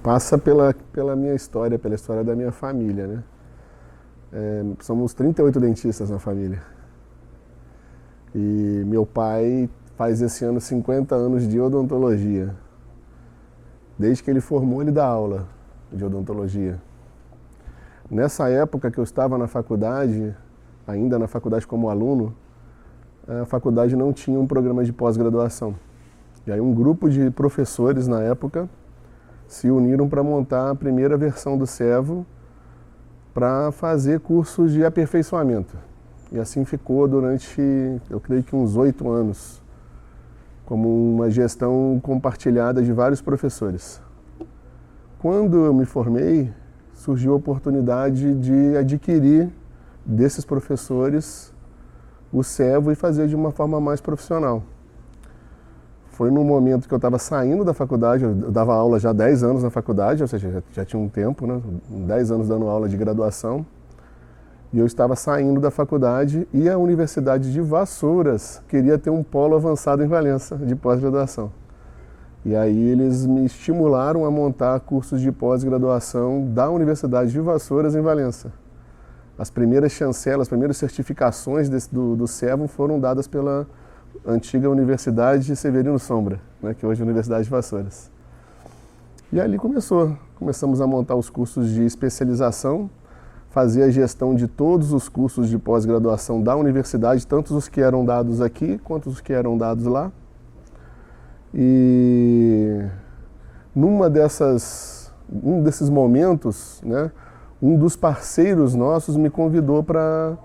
passa pela minha história, pela história da minha família, né? Somos 38 dentistas na família. E meu pai faz esse ano 50 anos de odontologia. Desde que ele formou, ele dá aula de odontologia. Nessa época que eu estava na faculdade, ainda na faculdade como aluno, a faculdade não tinha um programa de pós-graduação. E aí um grupo de professores na época se uniram para montar a primeira versão do SEVO para fazer cursos de aperfeiçoamento. E assim ficou durante, eu creio que uns 8 anos, como uma gestão compartilhada de vários professores. Quando eu me formei, surgiu a oportunidade de adquirir desses professores o SEVO e fazer de uma forma mais profissional. Foi no momento que eu estava saindo da faculdade, eu dava aula já há 10 anos na faculdade, ou seja, já tinha um tempo, né? 10 anos dando aula de graduação. E eu estava saindo da faculdade e a Universidade de Vassouras queria ter um polo avançado em Valença, de pós-graduação. E aí eles me estimularam a montar cursos de pós-graduação da Universidade de Vassouras em Valença. As primeiras chancelas, as primeiras certificações do SEVO foram dadas pela antiga Universidade Severino Sombra, né, que hoje é a Universidade de Vassouras. E ali começamos a montar os cursos de especialização, fazer a gestão de todos os cursos de pós-graduação da universidade, tanto os que eram dados aqui, quanto os que eram dados lá. E um desses momentos, né, um dos parceiros nossos me convidou para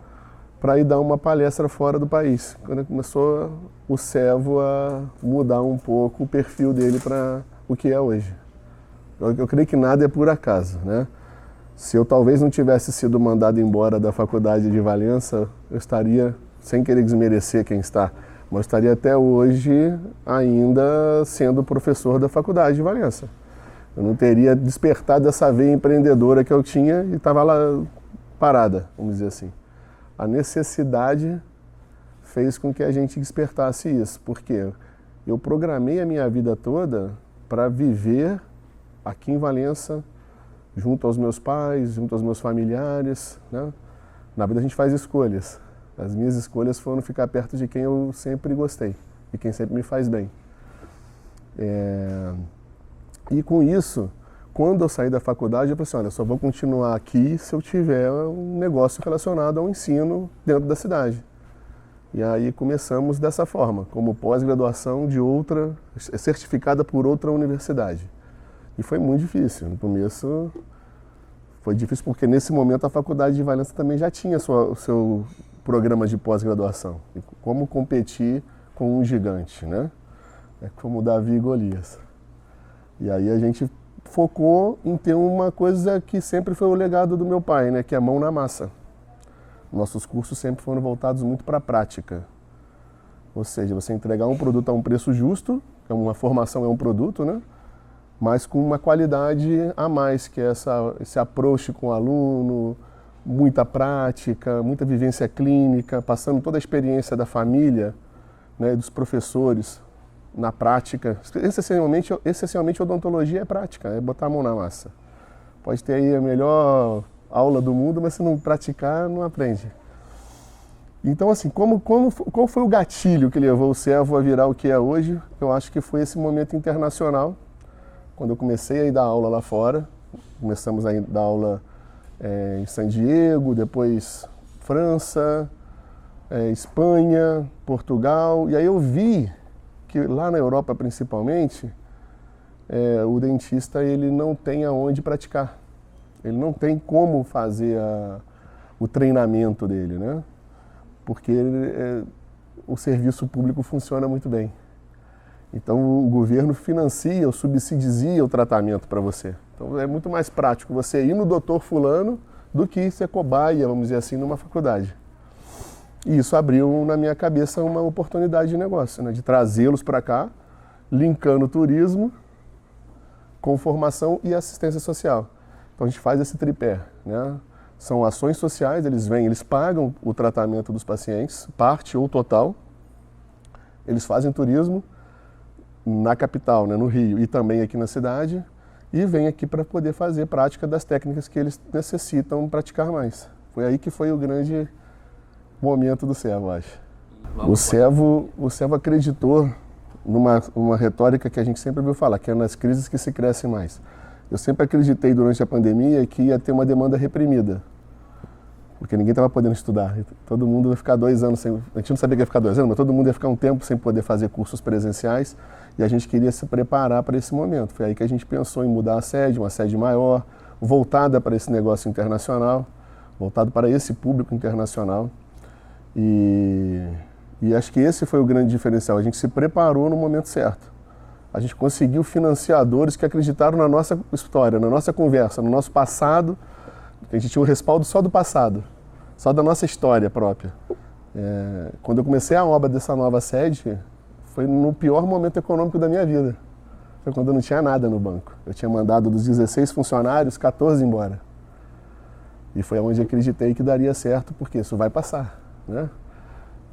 ir dar uma palestra fora do país. Quando começou o SEVO a mudar um pouco o perfil dele para o que é hoje. Eu creio que nada é por acaso, né? Se eu talvez não tivesse sido mandado embora da faculdade de Valença, eu estaria, sem querer desmerecer quem está, mas eu estaria até hoje ainda sendo professor da faculdade de Valença. Eu não teria despertado essa veia empreendedora que eu tinha e estava lá parada, vamos dizer assim. A necessidade fez com que a gente despertasse isso, porque eu programei a minha vida toda para viver aqui em Valença, junto aos meus pais, junto aos meus familiares, né? Na vida a gente faz escolhas. As minhas escolhas foram ficar perto de quem eu sempre gostei e quem sempre me faz bem. E com isso, quando eu saí da faculdade, eu pensei, olha, eu só vou continuar aqui se eu tiver um negócio relacionado ao ensino dentro da cidade. E aí começamos dessa forma, como pós-graduação de outra, certificada por outra universidade. E foi muito difícil. No começo foi difícil porque nesse momento a faculdade de Valença também já tinha o seu programa de pós-graduação. E como competir com um gigante, né? É como Davi e Golias. E aí a gente focou em ter uma coisa que sempre foi o legado do meu pai, né? Que é a mão na massa. Nossos cursos sempre foram voltados muito para a prática. Ou seja, você entregar um produto a um preço justo, uma formação é um produto, né? Mas com uma qualidade a mais, que é esse approach com o aluno, muita prática, muita vivência clínica, passando toda a experiência da família, né, dos professores na prática. Essencialmente odontologia é prática, é botar a mão na massa. Pode ter aí a melhor aula do mundo, mas se não praticar, não aprende. Então, assim, qual foi o gatilho que levou o SEVO a virar o que é hoje? Eu acho que foi esse momento internacional, quando eu comecei a ir dar aula lá fora. Começamos a dar aula em San Diego, depois França, Espanha, Portugal. E aí eu vi que lá na Europa, principalmente, o dentista ele não tem aonde praticar. Ele não tem como fazer o treinamento dele, né? Porque o serviço público funciona muito bem. Então o governo financia ou subsidia o tratamento para você. Então é muito mais prático você ir no doutor fulano do que ser cobaia, vamos dizer assim, numa faculdade. E isso abriu na minha cabeça uma oportunidade de negócio, né? De trazê-los para cá, linkando turismo com formação e assistência social. Então a gente faz esse tripé, né? São ações sociais, eles vêm, eles pagam o tratamento dos pacientes, parte ou total. Eles fazem turismo na capital, né, no Rio, e também aqui na cidade. e vêm aqui para poder fazer prática das técnicas que eles necessitam praticar mais. Foi aí que foi o grande momento do Servo, acho. O Servo acreditou numa retórica que a gente sempre ouviu falar, que é nas crises que se cresce mais. Eu sempre acreditei durante a pandemia que ia ter uma demanda reprimida, porque ninguém estava podendo estudar. Todo mundo ia ficar 2 anos sem... A gente não sabia que ia ficar 2 anos, mas todo mundo ia ficar um tempo sem poder fazer cursos presenciais e a gente queria se preparar para esse momento. Foi aí que a gente pensou em mudar a sede, uma sede maior, voltada para esse negócio internacional, voltado para esse público internacional. E acho que esse foi o grande diferencial. A gente se preparou no momento certo. A gente conseguiu financiadores que acreditaram na nossa história, na nossa conversa, no nosso passado. A gente tinha um respaldo só do passado, só da nossa história própria. Quando eu comecei a obra dessa nova sede, foi no pior momento econômico da minha vida. Foi quando eu não tinha nada no banco. Eu tinha mandado dos 16 funcionários, 14 embora. E foi onde acreditei que daria certo, porque isso vai passar, né?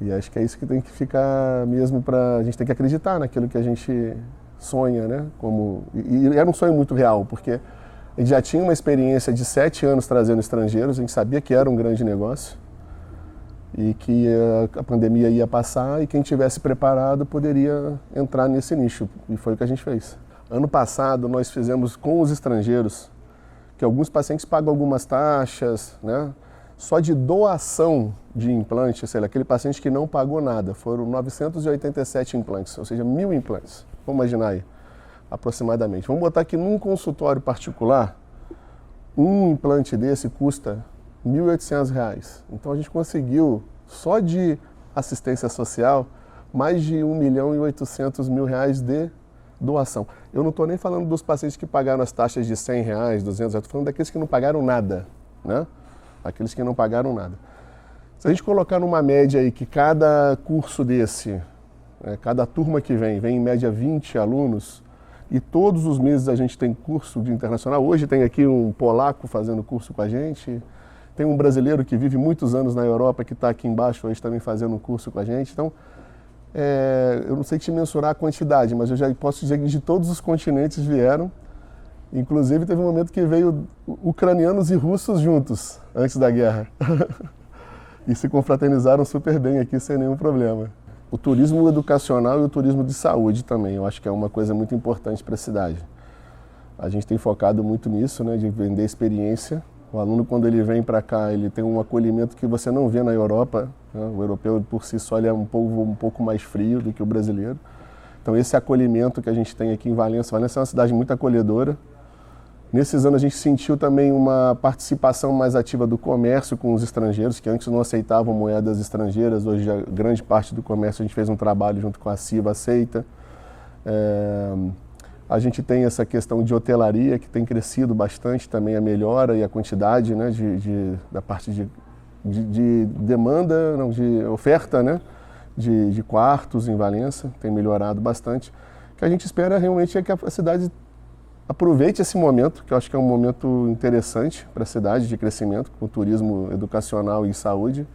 E acho que é isso que tem que ficar mesmo a gente tem que acreditar naquilo que a gente sonha, né? E era um sonho muito real, porque a gente já tinha uma experiência de 7 anos trazendo estrangeiros, a gente sabia que era um grande negócio e que a pandemia ia passar e quem tivesse preparado poderia entrar nesse nicho, e foi o que a gente fez. Ano passado nós fizemos com os estrangeiros, que alguns pacientes pagam algumas taxas, né? Só de doação de implante, sei lá, aquele paciente que não pagou nada, foram 987 implantes, ou seja, 1.000 implantes. Vamos imaginar aí, aproximadamente. Vamos botar que num consultório particular, um implante desse custa R$ 1.800. Então a gente conseguiu, só de assistência social, mais de R$ 1.800.000 de doação. Eu não estou nem falando dos pacientes que pagaram as taxas de R$ 100, R$ 200, eu estou falando daqueles que não pagaram nada, né? Aqueles que não pagaram nada. Se a gente colocar numa média aí que cada curso desse, cada turma que vem em média 20 alunos, e todos os meses a gente tem curso de internacional. Hoje tem aqui um polaco fazendo curso com a gente, tem um brasileiro que vive muitos anos na Europa que está aqui embaixo hoje também fazendo um curso com a gente. Então, eu não sei te mensurar a quantidade, mas eu já posso dizer que de todos os continentes vieram. Inclusive teve um momento que veio ucranianos e russos juntos, antes da guerra. E se confraternizaram super bem aqui, sem nenhum problema. O turismo educacional e o turismo de saúde também, eu acho que é uma coisa muito importante para a cidade. A gente tem focado muito nisso, né, de vender experiência. O aluno, quando ele vem para cá, ele tem um acolhimento que você não vê na Europa, né? O europeu, por si só, ele é um povo um pouco mais frio do que o brasileiro. Então, esse acolhimento que a gente tem aqui em Valença, Valença é uma cidade muito acolhedora. Nesses anos a gente sentiu também uma participação mais ativa do comércio com os estrangeiros, que antes não aceitavam moedas estrangeiras, hoje a grande parte do comércio a gente fez um trabalho junto com a CIVA, aceita. A gente tem essa questão de hotelaria, que tem crescido bastante também, a melhora e a quantidade, né, da parte de demanda, não, de oferta, né, de quartos em Valença, tem melhorado bastante. O que a gente espera realmente é que a cidade aproveite esse momento, que eu acho que é um momento interessante para a cidade de crescimento, com turismo educacional e saúde,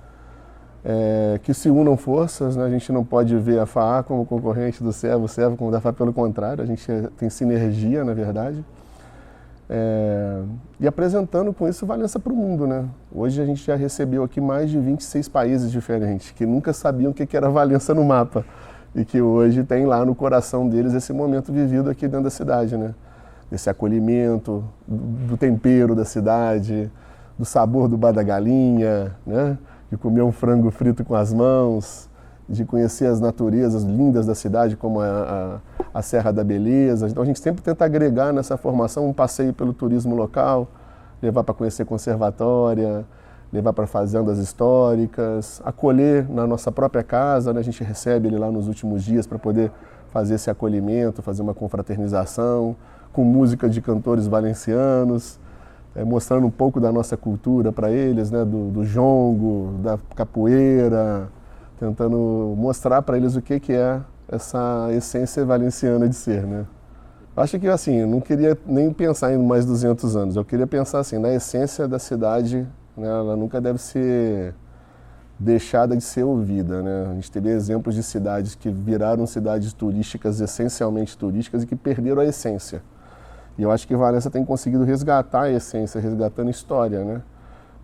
que se unam forças, né? A gente não pode ver a FAA como concorrente do Servo, o Servo como da FAA, pelo contrário, a gente tem sinergia, na verdade, e apresentando com isso Valença para o mundo, né? Hoje a gente já recebeu aqui mais de 26 países diferentes, que nunca sabiam o que era Valença no mapa, e que hoje tem lá no coração deles esse momento vivido aqui dentro da cidade, né? Desse acolhimento, do tempero da cidade, do sabor do bar da galinha, né? De comer um frango frito com as mãos, de conhecer as naturezas lindas da cidade, como a Serra da Beleza. Então a gente sempre tenta agregar nessa formação um passeio pelo turismo local, levar para conhecer conservatória, levar para fazendas históricas, acolher na nossa própria casa, né? A gente recebe ele lá nos últimos dias para poder fazer esse acolhimento, fazer uma confraternização, com música de cantores valencianos, mostrando um pouco da nossa cultura para eles, né, do jongo, da capoeira, tentando mostrar para eles o que é essa essência valenciana de ser, né. Acho que assim, eu não queria nem pensar em mais 200 anos, eu queria pensar assim, na essência da cidade, né, ela nunca deve ser deixada de ser ouvida, né. A gente teve exemplos de cidades que viraram cidades turísticas, essencialmente turísticas, e que perderam a essência. E eu acho que Valença tem conseguido resgatar a essência, resgatando história, né?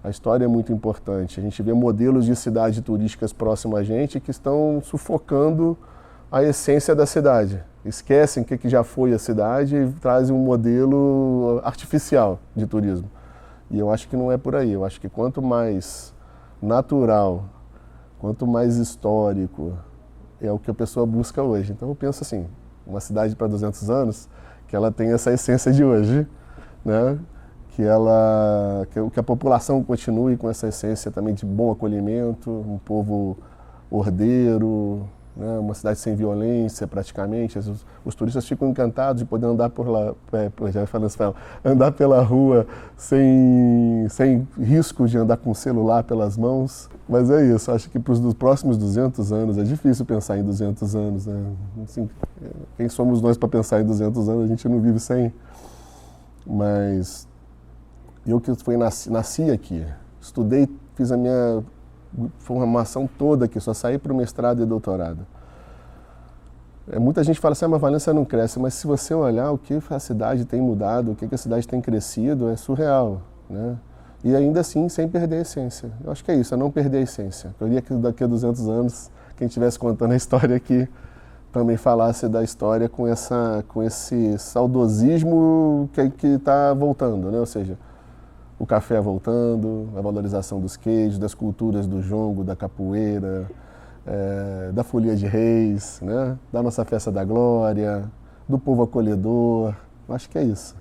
A história é muito importante. A gente vê modelos de cidades turísticas próximas a gente que estão sufocando a essência da cidade. Esquecem o que já foi a cidade e trazem um modelo artificial de turismo. E eu acho que não é por aí. Eu acho que quanto mais natural, quanto mais histórico, é o que a pessoa busca hoje. Então eu penso assim, uma cidade para 200 anos, que ela tem essa essência de hoje, né? Que a população continue com essa essência também de bom acolhimento, um povo ordeiro, né? Uma cidade sem violência praticamente. Os turistas ficam encantados de poder andar por lá, andar pela rua sem risco de andar com o celular pelas mãos. Mas é isso, acho que para os próximos 200 anos, é difícil pensar em 200 anos, né? Assim, quem somos nós para pensar em 200 anos? A gente não vive sem. Mas eu que nasci aqui, estudei, fiz a minha formação toda aqui, só saí para o mestrado e doutorado. Muita gente fala assim, mas Valença não cresce, mas se você olhar o que a cidade tem mudado, o que a cidade tem crescido, é surreal, né? E ainda assim, sem perder a essência. Eu acho que é isso, é não perder a essência. Eu queria que daqui a 200 anos, quem estivesse contando a história aqui, também falasse da história com esse saudosismo que está voltando, né? Ou seja, o café voltando, a valorização dos queijos, das culturas do jongo, da capoeira, da folia de reis, né? Da nossa festa da glória, do povo acolhedor. Acho que é isso.